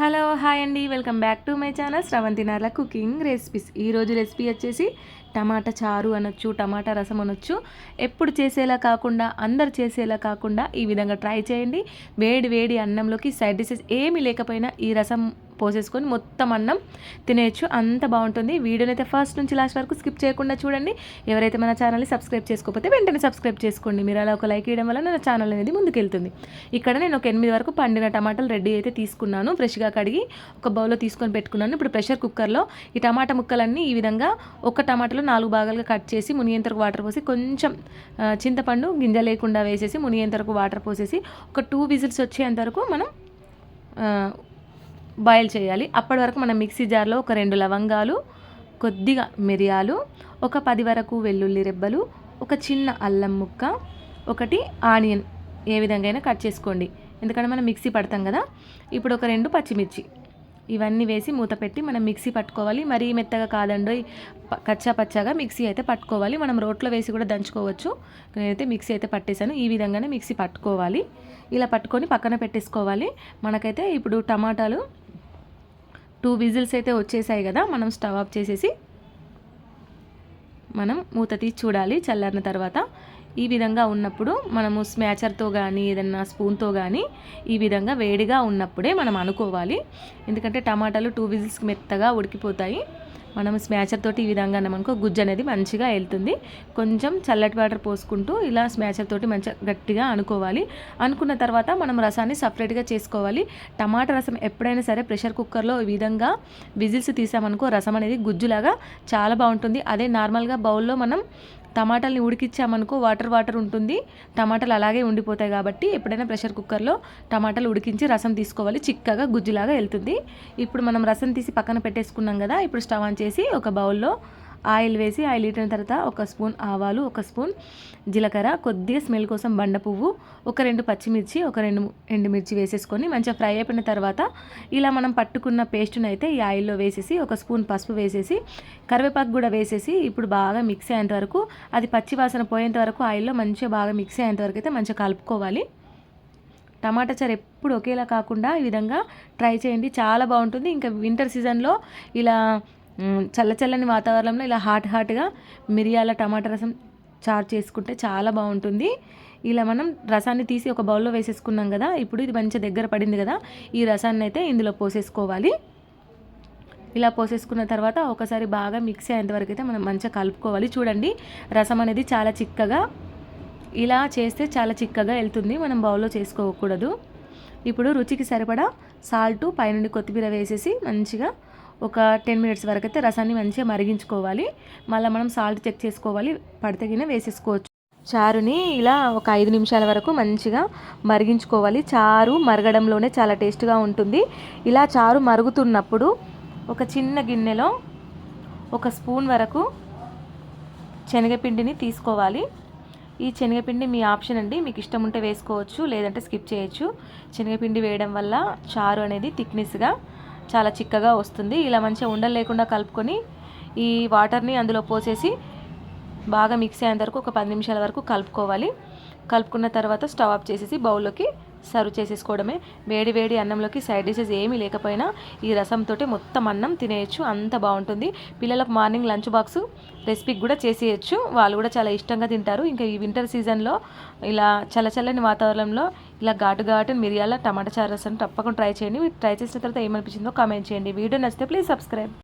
Hello hi అండి, welcome back to my channel Sravanthi Narla cooking recipes. ఈరోజు recipe వచ్చేసి టమాటా చారు అనొచ్చు, టమాటా రసం అనొచ్చు. ఎప్పుడు చేసేలా కాకుండా, అందరు చేసేలా కాకుండా ఈ విధంగా ట్రై చేయండి. వేడి వేడి అన్నంలోకి సైడ్ డిషెస్ ఏమీ లేకపోయినా ఈ రసం పోసేసుకొని మొత్తం అన్నం తినేయచ్చు, అంత బాగుంటుంది. వీడియోని అయితే ఫస్ట్ నుంచి లాస్ట్ వరకు స్కిప్ చేయకుండా చూడండి. ఎవరైతే మన ఛానల్ని సబ్స్క్రైబ్ చేసుకోకపోతే వెంటనే సబ్స్క్రైబ్ చేసుకోండి. మీరు అలా ఒక లైక్ ఇవ్వడం వల్ల నా ఛానల్ అనేది ముందుకెళ్తుంది. ఇక్కడ నేను ఒక 8 వరకు పండిన టమాటాలు రెడీ అయితే తీసుకున్నాను. ఫ్రెష్గా కడిగి ఒక బౌల్లో తీసుకొని పెట్టుకున్నాను. ఇప్పుడు ప్రెషర్ కుక్కర్లో ఈ టమాటా ముక్కలన్నీ ఈ విధంగా ఒక టమాటాలో 4 భాగాలుగా కట్ చేసి మునిగేంతరకు వాటర్ పోసి, కొంచెం చింతపండు గింజ లేకుండా వేసేసి మునిగేంతరకు వాటర్ పోసేసి ఒక 2 విజిల్స్ వచ్చేంత వరకు మనం బాయిల్ చేయాలి. అప్పటి వరకు మనం మిక్సీ జార్లో ఒక 2 లవంగాలు, కొద్దిగా మిరియాలు, ఒక 10 వరకు వెల్లుల్లి రెబ్బలు, ఒక చిన్న అల్లం ముక్క, ఒకటి ఆనియన్ ఏ విధంగా అయినా కట్ చేసుకోండి, ఎందుకంటే మనం మిక్సీ పడతాం కదా. ఇప్పుడు ఒక 2 పచ్చిమిర్చి ఇవన్నీ వేసి మూత పెట్టి మనం మిక్సీ పట్టుకోవాలి. మరీ మెత్తగా కాదండి, కచ్చా పచ్చాగా మిక్సీ అయితే పట్టుకోవాలి. మనం రోట్లో వేసి కూడా దంచుకోవచ్చు. నేనైతే మిక్సీ అయితే పట్టేశాను. ఈ విధంగానే మిక్సీ పట్టుకోవాలి. ఇలా పట్టుకొని పక్కన పెట్టేసుకోవాలి. మనకైతే ఇప్పుడు టమాటాలు 2 విజిల్స్ అయితే వచ్చేసాయి కదా. మనం స్టవ్ ఆఫ్ చేసేసి మనం మూత తీసి చూడాలి. చల్లారిన తర్వాత ఈ విధంగా ఉన్నప్పుడు మనము స్మాచర్తో కానీ ఏదన్నా స్పూన్తో కానీ ఈ విధంగా వేడిగా ఉన్నప్పుడే మనం అనుకోవాలి. ఎందుకంటే టమాటాలు 2 విజిల్స్కి మెత్తగా ఉడికిపోతాయి. మనం స్మాచర్ తోటి ఈ విధంగా అన్నామనుకో గుజ్జు అనేది మంచిగా వెళ్తుంది. కొంచెం చల్లటి వాటర్ పోసుకుంటూ ఇలా స్మాచర్ తోటి మంచిగా గట్టిగా అనుకోవాలి. అనుకున్న తర్వాత మనం రసాన్ని సపరేట్గా చేసుకోవాలి. టమాటా రసం ఎప్పుడైనా సరే ప్రెషర్ కుక్కర్లో ఈ విధంగా విజిల్స్ తీసామనుకో రసం అనేది గుజ్జులాగా చాలా బాగుంటుంది. అదే నార్మల్గా బౌల్లో మనం టమాటాలని ఉడికించామనుకో వాటర్ ఉంటుంది, టమాటాలు అలాగే ఉండిపోతాయి. కాబట్టి ఎప్పుడైనా ప్రెషర్ కుక్కర్లో టమాటాలు ఉడికించి రసం తీసుకోవాలి, చిక్కగా గుజ్జులాగా వెళ్తుంది. ఇప్పుడు మనం రసం తీసి పక్కన పెట్టేసుకున్నాం కదా. ఇప్పుడు స్టవ్ ఆన్ చేసి ఒక బౌల్లో ఆయిల్ వేసి, ఆయిల్ హీట్ అయిన తర్వాత ఒక స్పూన్ ఆవాలు, ఒక స్పూన్ జీలకర్ర, కొద్దిగా స్మెల్ కోసం బండ పువ్వు, ఒక 2 పచ్చిమిర్చి, ఒక 2 ఎండుమిర్చి వేసేసుకొని మంచిగా ఫ్రై అయిపోయిన తర్వాత ఇలా మనం పట్టుకున్న పేస్ట్ని అయితే ఈ ఆయిల్లో వేసేసి ఒక స్పూన్ పసుపు వేసేసి కరివేపాకు కూడా వేసేసి ఇప్పుడు బాగా మిక్స్ అయ్యేంత వరకు, అది పచ్చి వాసన పోయేంత వరకు ఆయిల్లో మంచిగా బాగా మిక్స్ అయ్యేంత వరకు అయితే మంచిగా కలుపుకోవాలి. టమాటా చారు ఎప్పుడు ఒకేలా కాకుండా ఈ విధంగా ట్రై చేయండి, చాలా బాగుంటుంది. ఇంకా వింటర్ సీజన్లో ఇలా చల్లని వాతావరణంలో ఇలా హాట్గా మిరియాల టమాటా రసం చారు చేసుకుంటే చాలా బాగుంటుంది. ఇలా మనం రసాన్ని తీసి ఒక బౌల్లో వేసేసుకున్నాం కదా. ఇప్పుడు ఇది మంచిగా దగ్గర పడింది కదా. ఈ రసాన్ని అయితే ఇందులో పోసేసుకోవాలి. ఇలా పోసేసుకున్న తర్వాత ఒకసారి బాగా మిక్స్ అయ్యేంతవరకు అయితే మనం మంచిగా కలుపుకోవాలి. చూడండి, రసం అనేది చాలా చిక్కగా, ఇలా చేస్తే చాలా చిక్కగా వెళ్తుంది. మనం బౌల్లో చేసుకోకూడదు. ఇప్పుడు రుచికి సరిపడా సాల్టు, పైనుండి కొత్తిమీర వేసేసి మంచిగా ఒక 10 మినిట్స్ వరకు అయితే రసాన్ని మంచిగా మరిగించుకోవాలి. మళ్ళీ మనం సాల్ట్ చెక్ చేసుకోవాలి, పడితేగిన వేసేసుకోవచ్చు. చారుని ఇలా ఒక 5 నిమిషాల వరకు మంచిగా మరిగించుకోవాలి. చారు మరగడంలోనే చాలా టేస్ట్గా ఉంటుంది. ఇలా చారు మరుగుతున్నప్పుడు ఒక చిన్న గిన్నెలో ఒక స్పూన్ వరకు శనగపిండిని తీసుకోవాలి. ఈ శనగపిండి మీ ఆప్షన్ అండి, మీకు ఇష్టం ఉంటే వేసుకోవచ్చు, లేదంటే స్కిప్ చేయొచ్చు. శనగపిండి వేయడం వల్ల చారు అనేది థిక్నెస్గా చాలా చిక్కగా వస్తుంది. ఇలా మంచిగా ఉండలు లేకుండా కలుపుకొని ఈ వాటర్ని అందులో పోసేసి బాగా మిక్స్ అయ్యేంత వరకు ఒక 10 నిమిషాల వరకు కలుపుకోవాలి. కలుపుకున్న తర్వాత స్టవ్ ఆఫ్ చేసేసి బౌల్లోకి సర్వ్ చేసేసుకోవడమే. వేడి వేడి అన్నంలోకి సైడ్ డిషెస్ ఏమీ లేకపోయినా ఈ రసంతో మొత్తం అన్నం తినేయచ్చు, అంత బాగుంటుంది. పిల్లలకు మార్నింగ్ లంచ్ బాక్స్ రెసిపీకి కూడా చేసేయచ్చు, వాళ్ళు కూడా చాలా ఇష్టంగా తింటారు. ఇంకా ఈ వింటర్ సీజన్లో ఇలా చల్లని వాతావరణంలో ఇలా ఘాటు మిరియాల టమాటా చారు రసం తప్పకుండా ట్రై చేయండి. ట్రై చేసిన తర్వాత ఏమనిపించిందో కామెంట్ చేయండి. వీడియో నచ్చితే ప్లీజ్ సబ్స్క్రైబ్.